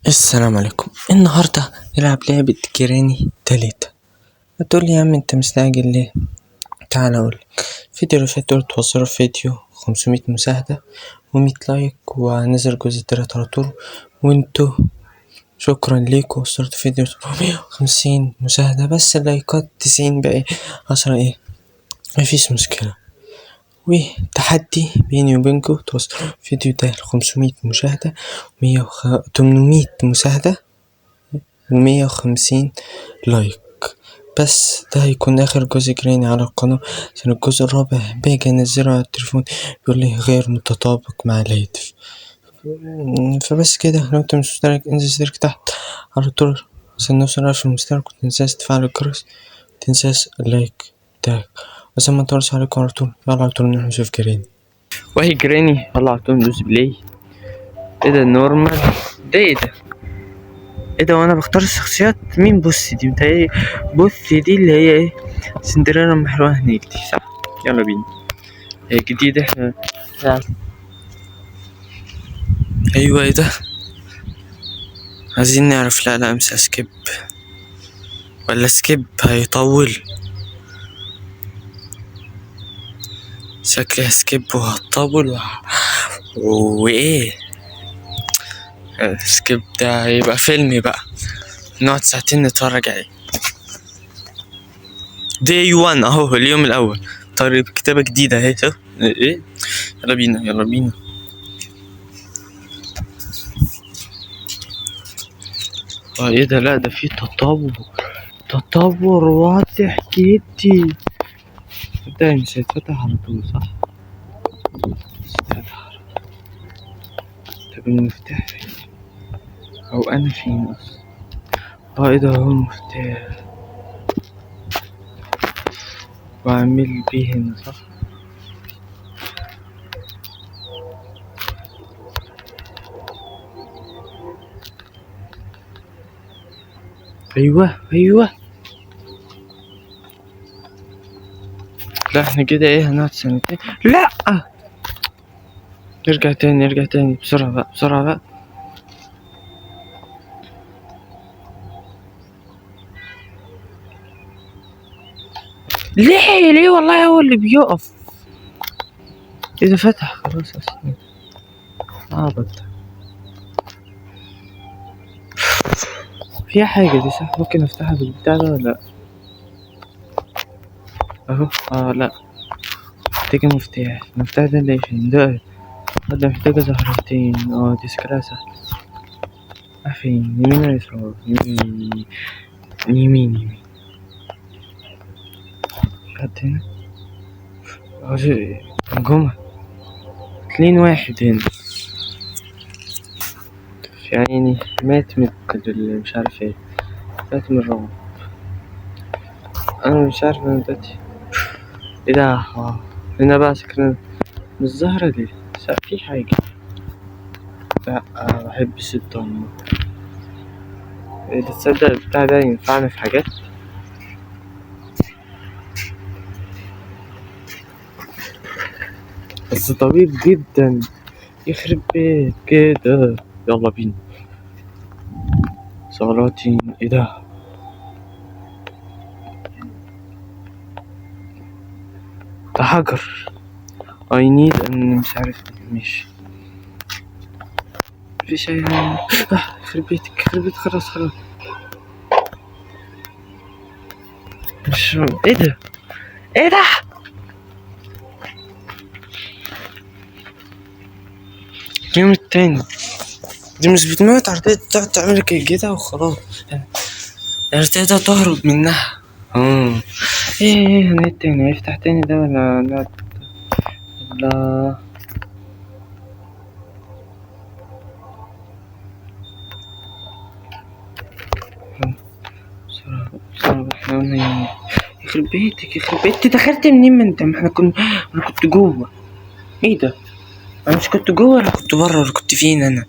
السلام عليكم. النهاردة نلعب لعبة جيراني تلاتة. هتقولي يا عم انت مستعجل ليه؟ تعال اقولك. فيديو اللي فات قلت وصلوا فيديو 500 مشاهدة و100 لايك وهنزل الجزء التالت على طول، وانتوا شكرا ليكوا وصلت فيديو 750 مشاهدة، بس اللايكات 90 بقى 10 ايه، مفيش مشكلة. وتحدي بيني وبينكوا توصلوا فيديو ده 500 مشاهدة 800 مشاهدة و150 لايك. بس ده هيكون اخر جزء جراني على القناة، عشان الجزء الرابع باجي انزله على التليفون يقول لي غير متطابق مع الهاتف. فبس كده، لو انت مش مشترك انزل اشترك تحت على طول عشان نوصل 1000 مشترك، ومتنساش تفعل الجرس، متنساش اللايك بتاعك، عشان ما نطولش عليكم على طول. يلا على طول نروح نشوف جراني. وهي جراني يلا على طول ندوس بلاي. ايه ده نورمال؟ ده ايه ده؟ ايه ده؟ وانا بختار الشخصيات مين؟ بص دي متهيألي، بص دي اللي هي ايه، سندريلا محروقة هناك دي، صح؟ يلا بينا. هي جديدة احنا. ايوه ايه ده؟ عايزين نعرف. لا مش سكيب، ولا سكيب هيطول؟ شكلها سكيب وهتطول وايه؟ سكيب ده هيبقى فيلم بقى، نقعد ساعتين نتفرج عليه. دي 1 اهو، اليوم الاول. طيب كتابة جديدة اهي، شوف ايه. يلا بينا يلا بينا. ايه ده؟ لا ده في تطور واضح جدي. ده مش هيتفتح على طول صح؟ طب المفتاح فين؟ او انا فين اصلا؟ ايه ده؟ هو المفتاح واعمل بيه هنا صح؟ ايوه. لا احنا كده ايه، هنقعد سنتين. لا نرجع تاني بسرعة بقى. ليه والله هو اللي بيقف. اذا فتح خلاص اصلا. عبط. فيها حاجة دي صح؟ ممكن افتحها بالبتاع ده ولا لا؟ اهو لا محتاجة مفتاح. المفتاح ده اللي فين ده؟ ده محتاجة زهرتين. دي شكلها سهل. فين؟ يمين ولا يسار؟ يمين. في حد هنا؟ جمعة 2 واحد هنا. في عيني مات من مش عارف ايه، مات من الرعب. انا مش عارف انا دلوقتي ايه ده. هنا بقى سكرنا مش الزهرة دي، في حاجة. لا بحب الضلمة. إيه ده؟ تصدق البتاع ده ينفعنا في حاجات. بس طويل جدا، يخرب بيت كده. يلا بينا. صلاتي ايه ده؟ ده حجر. I need ان مش عارف مش مفيش اي حاجة. يخرب بيت خلاص. مش ايه ده؟ اليوم التاني دي مش بتموت عرضية، تقعد تعمل كده وخلاص، يعني تقدر تهرب منها. ايه هنعيد تاني؟ هيفتح تاني ده ولا لا؟ بسرعة احنا قلنا يخرب بيتك دخلت منين؟ ما انت انا كنت جوه. ايه ده؟ انا مش كنت جوه ولا كنت بره ولا كنت فين انا؟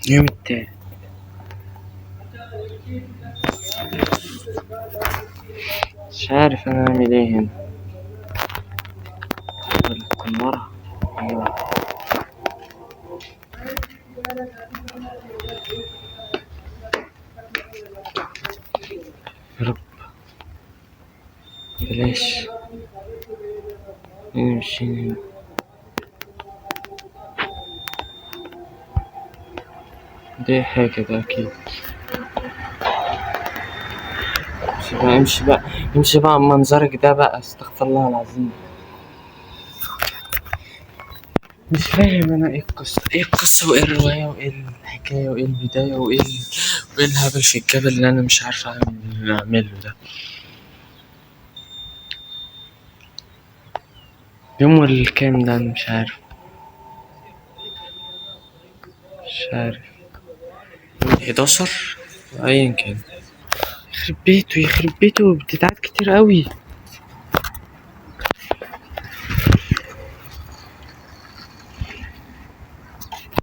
اليوم التاني مش عارف انا اعمل ايه هنا. من ورا. أيوة. يا رب بلاش نمشي هنا. دي حاجة ده أكيد. امشي بقى امشي بقى منظرك ده بقى، استغفر الله العظيم. مش فاهم انا ايه القصة وايه الرواية وايه الحكاية وايه البداية وايه الهبل في الجبل اللي انا مش عارف اعمله ده. يوم الكام ده انا مش عارف. مش عارف 11 ايا كان. يخرب بيته بتتعاد كتير قوي.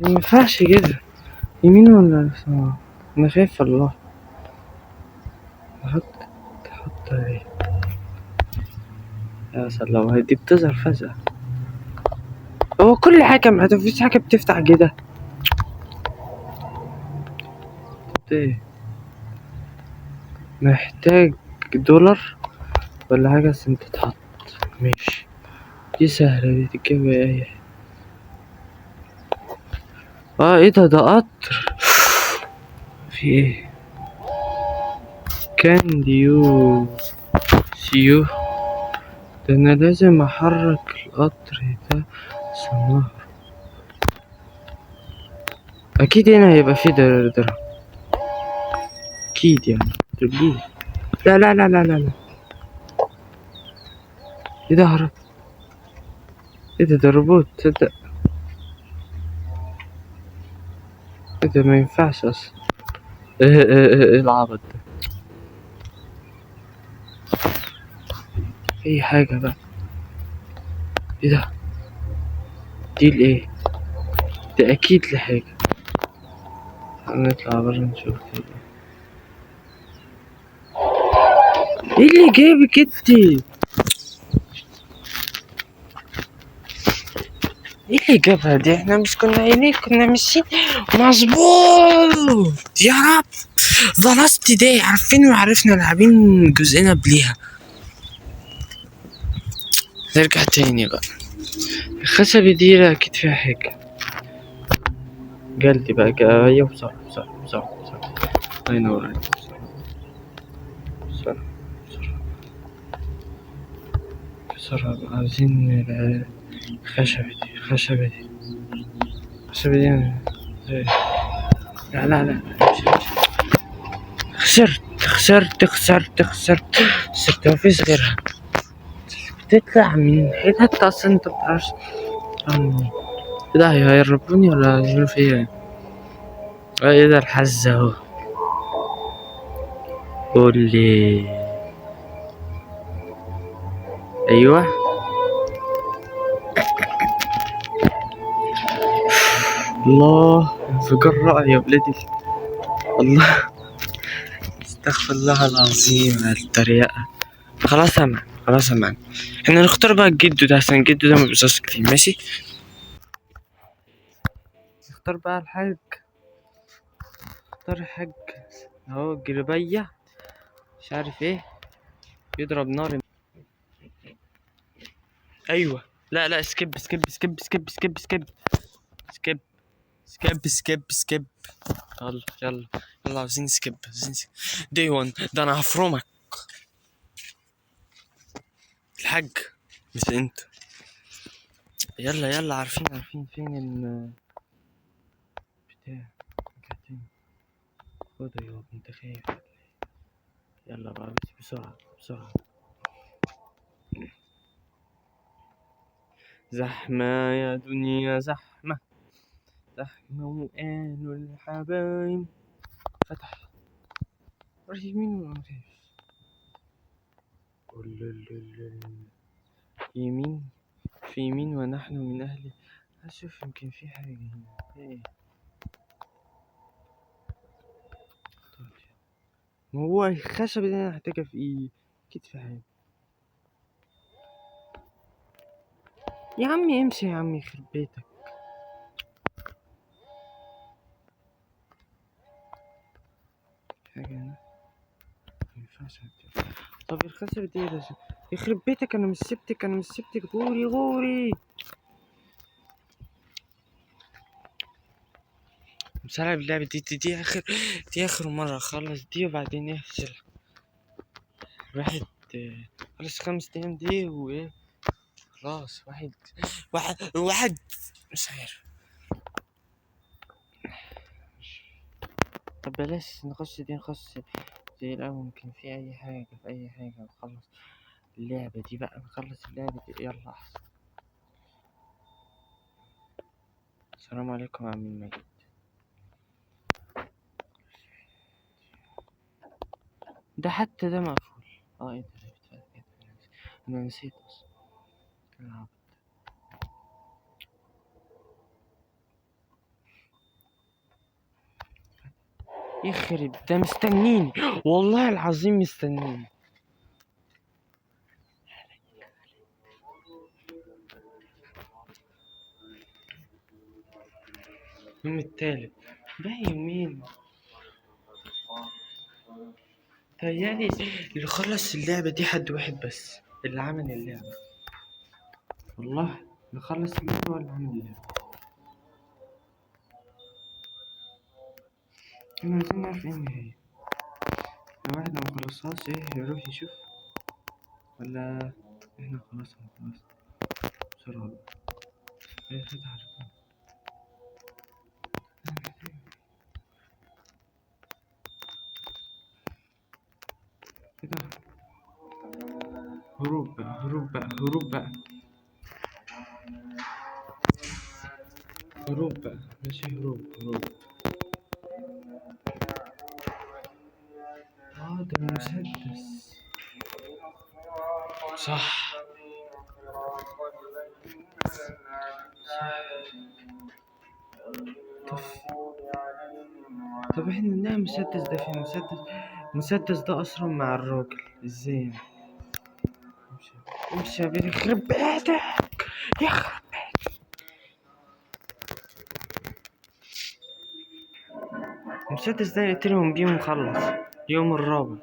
مينفعش كده. يمين ولا يسار؟ انا خايف والله. تحط ايه يا سلام، دي بتظهر فجأة. هو كل حاجة مفيش حاجة بتفتح كده. ايه محتاج دولار ولا حاجة عشان تتحط؟ ماشي دي سهلة، دي تتجاب ايه. ايه ده قطر. في ايه كان ديو سيو ده، انا لازم احرك القطر ده عشان اكيد هنا هيبقى في درهم اكيد يعني ترجيه. لا لا لا لا لا لا. ايه ده هرب. ايه ده روبوت تصدق. ايه ده ما ينفعش اصلا. ايه العبط ده. اي حاجة بقى. ايه ده دي الايه ده اكيد لحاجة. هنطلع برا نشوف ايه اللي جايبك انتي. ايه اللي جابها دي، احنا مش كنا قايلين كنا ماشيين مظبوط يا رب. ظلست دي عارفين وعرفنا لاعبين جزئين قبليها. نرجع تاني بقى. الخشبة دي اكيد فيها حاجة. جلدي بقى ايوه بسرعة بسرعة بسرعة بسرعة. الله ينور عليك. بسرعة بسرعة بسرعة بقى. عايزين الخشبة دي لا لا لا خسرت مفيش غيرها. بتطلع من حتت اصلا انت مبتعرفش منين. ده هيهربوني ولا هيعملوا فيا ايه ده الحظ اهو. قولي ايوه. الله انفجار رائع يا ولادي. الله استغفر الله العظيم على التريقة. خلاص امان. احنا نختار بقى الجدو ده عشان الجدو ده مبيظهرش كتير. ماشي نختار بقى الحاج. اختار الحاج اهو الجربية مش عارف ايه يضرب نار. ايوه لا سكيب. يلا عاوزين سكيب دي 1 ده انا هفرمك الحاج مش انت. يلا عارفين فين بتاع رجعتني. خد يا انت خايف. يلا بقى بسرعة زحمة يا دنيا زحمة وقالوا الحبايب. فتح راح يمين ولا مخيف. يمين في يمين ونحن من أهل. أشوف يمكن في حاجة هنا. إيه ما هو الخشب اللي أنا هحتاجها في إيه. أكيد في حاجة. يا عمي امشي يا عمي يخرب بيتك. حاجة هنا مينفعش أكتب. طب الخسر دي إيه ده؟ يخرب بيتك، أنا مش سبتك، أنا مش سبتك، غوري غوري. مش هلعب اللعبة دي آخر مرة أخلص دي وبعدين يفشل. واحد خلص 5 أيام دي وإيه، خلاص. واحد مش عارف. طب بلاش نخش دي، نخش زي الأول. ممكن في أي حاجة نخلص اللعبة دي بقى، نخلص اللعبة دي يلا أحسن. السلام عليكم يا عم المجيد. ده حتى ده مقفول. ايه ده؟ انا نسيت اصلا. العب. يخرب ده مستنيني، والله العظيم مستنيني. اليوم التالت باقي يومين. تهيألي اللي خلص اللعبة دي حد واحد بس اللي عمل اللعبة. والله اللي خلص اللعبة ولا عمل اللعبة. احنا عايزين نعرف ايه النهاية. لو واحد ما خلصهاش ايه يروح يشوف، ولا احنا خلاص هنخلص بسرعة بقى. ايه فتح الرقم كده. هروب بقى هروب بقى هروب بقى هروب بقى. ماشي هروب. ده المسدس. صح. طب طب احنا نلاقي المسدس ده فين؟ المسدس ده اصلا مع الراجل ازاي يعني؟ امشي يا بيه يخرب بيتك. يخرب. المسدس ده نقتلهم بيه ونخلص يوم الرابع.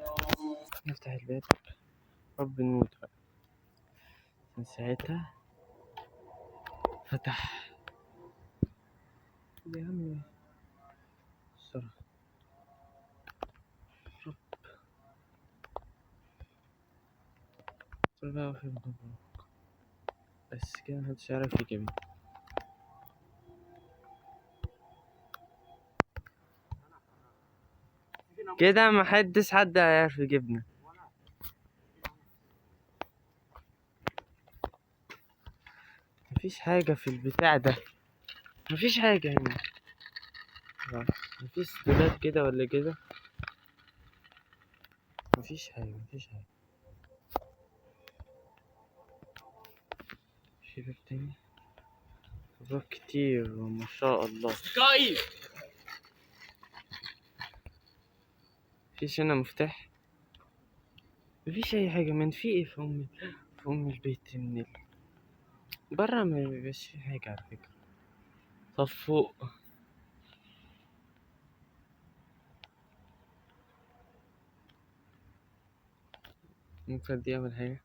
نفتح الباب رب نموت بقى. من ساعتها فتح يا عمي الصراحة. رب بقى في الموضوع. بس كده محدش يعرف يجيبني كده، محدش حد هيعرف يجيبنا. مفيش حاجة في البتاع ده، مفيش حاجة هنا. مفيش دولاب كده ولا كده. مفيش حاجة. في باب تاني. باب كتير وما شاء الله. مفيش هنا مفتاح. مفيش أي حاجة. من في ايه في أم البيت من برا ما بيبقاش في حاجة على فكرة. طب فوق ممكن دي أول حاجة.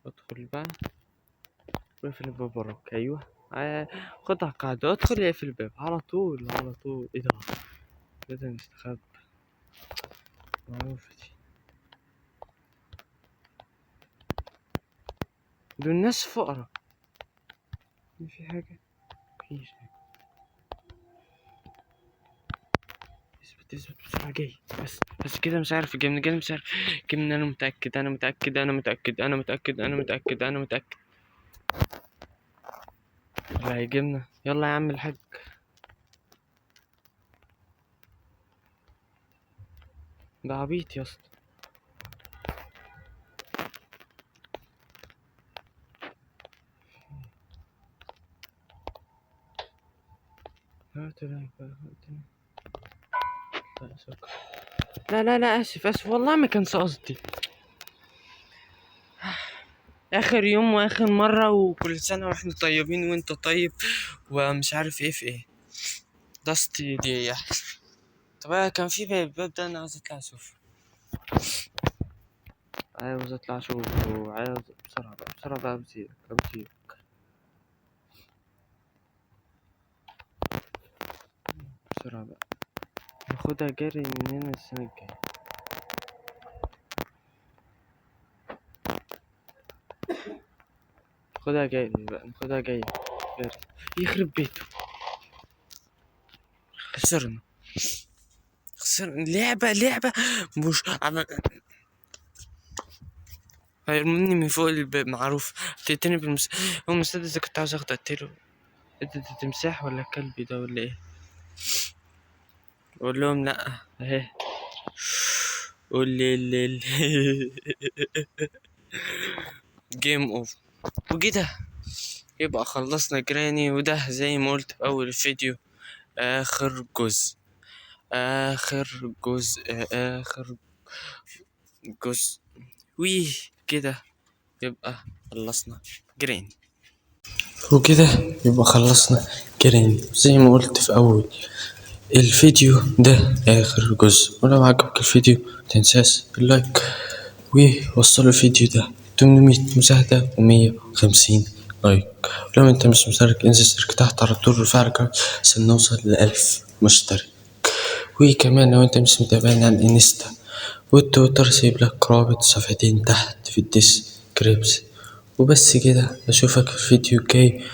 ادخل بقى واقفل الباب وراك. أيوه خدها قاعدة. ادخل اقفل الباب على طول. ايه ده؟ كده نستخبى. معروفة دي. دول ناس فقراء. في حاجة؟ مفيش حاجة. اثبت بسرعة. جاي بس كده مش عارف يجيبني. مش عارف يجيبني. أنا متأكد. لا هيجيبنا. يلا يا عم الحاج. ده عبيط يا اسطى. لا اسف والله ما كانش قصدي. اخر يوم واخر مرة، وكل سنة واحنا طيبين وانت طيب، ومش عارف ايه في ايه. داستي دي احسن. طب كان في باب ده انا عايز اطلع اشوفه. عاوز اطلع اشوفه، وعاوز بسرعة بقى بسرعة بقى، بسيبك بسرعة بقى. ناخدها جري من هنا السنة الجاية. ناخدها جاي بقى، ناخدها جاي جري. يخرب بيته. خسرنا لعبة مش عمل. هيرموني من فوق الباب معروف. تقتلني هو المسدس ده كنت عاوز اخده اقتله. انت تمساح ولا الكلب ده ولا ايه؟ قول لهم لا اهي. قول لي جيم اوف. وكده يبقى خلصنا جراني، وده زي ما قلت في اول الفيديو اخر جزء. اخر جزء اخر جزء. ويه كده يبقى خلصنا جراني. وكده يبقى خلصنا جراني زي ما قلت في اول الفيديو، ده اخر جزء. ولو عجبك الفيديو متنساش اللايك، ووصلوا الفيديو ده 800 مشاهدة و150 لايك. ولو انت مش مشترك انزل اشترك تحت على طول وفعل الجرس عشان نوصل ل1000 مشترك. وكمان لو انت مش متابعني على الانستا والتويتر سيب لك رابط صفحتين تحت في الديسكريبشن. وبس كده اشوفك في الفيديو الجاي.